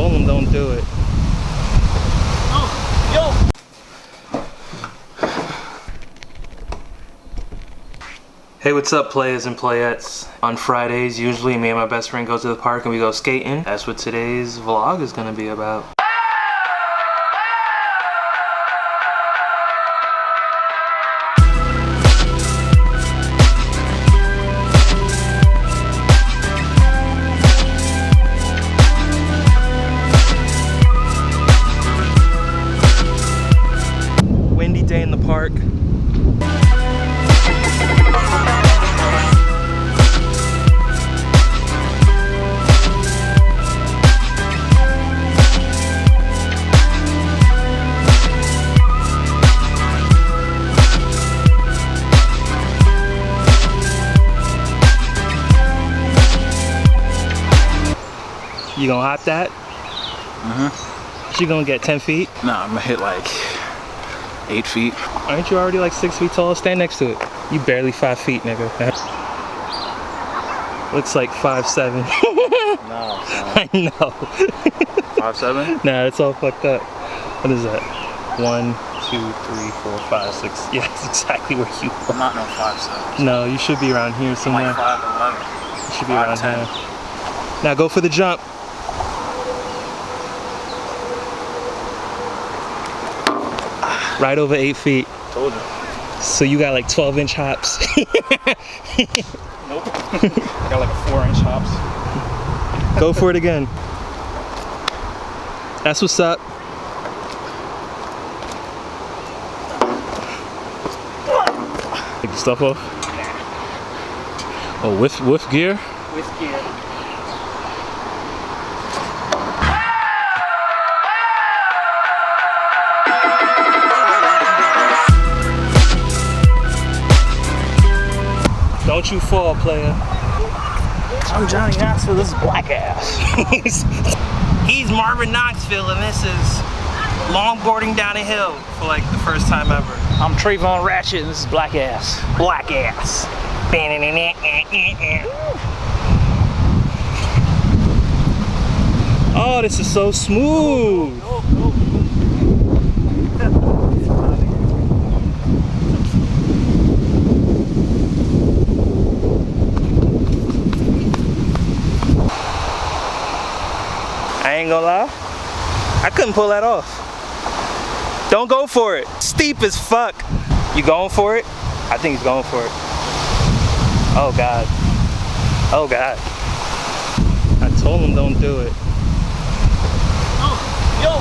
told him don't do it. Oh, yo! Hey, what's up, players and playettes? On Fridays, usually me and my best friend go to the park and we go skating. That's what today's vlog is gonna be about. Windy day in the park. You gonna hop that? You gonna get 10 feet? Nah, I'm gonna hit like 8 feet. Aren't you already like 6 feet tall? Stand next to it. You barely 5 feet, nigga. Looks like 5'7". No, I know. 5'7"? Nah, it's all fucked up. What is that? 1, 2, 3, 4, 5, 6. Yeah, that's exactly where you are. I'm not no 5'7". No, you should be around here somewhere. Like 5'11". You should be around 5'10". here. Now go for the jump. Right over 8 feet. Told you. So you got like 12-inch hops. Nope. I got like a 4-inch hops. Go for it again. That's what's up. Take the stuff off. Oh, with gear? With gear. Don't you fall, player. I'm Johnny Knoxville, this is Black Ass. He's Marvin Knoxville, and this is longboarding down a hill for like the first time ever. I'm Trayvon Ratchet, and this is Black Ass. Black ass. Oh, this is so smooth. I ain't gonna lie, I couldn't pull that off. Don't go for it. Steep as fuck. You going for it? I think he's going for it. Oh God. Oh God. I told him don't do it. Oh, yo!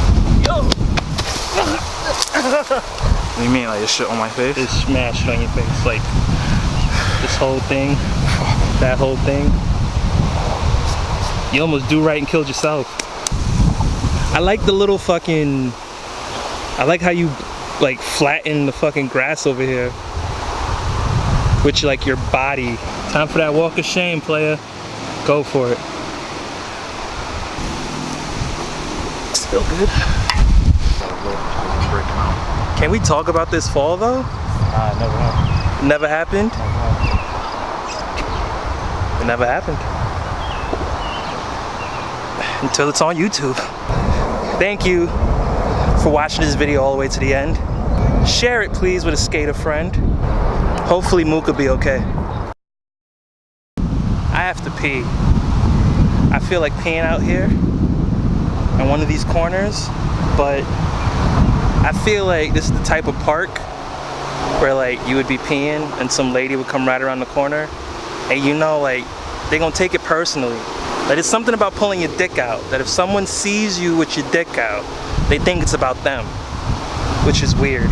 What do you mean, like this shit on my face? It's smashed on your face, like this whole thing, that whole thing. You almost do right and killed yourself. I like the little fucking, I like how you like flatten the fucking grass over here with like your body. Time for that walk of shame, player. Go for it. Still good. Can we talk about this fall though? It never happened. Never happened? It never happened. Until it's on YouTube. Thank you for watching this video all the way to the end. Share it please with a skater friend. Hopefully Mook will be okay. I have to pee. I feel like peeing out here in one of these corners, but I feel like this is the type of park where like you would be peeing and some lady would come right around the corner and you know like they're gonna take it personally. Like it's something about pulling your dick out, that if someone sees you with your dick out, they think it's about them, which is weird.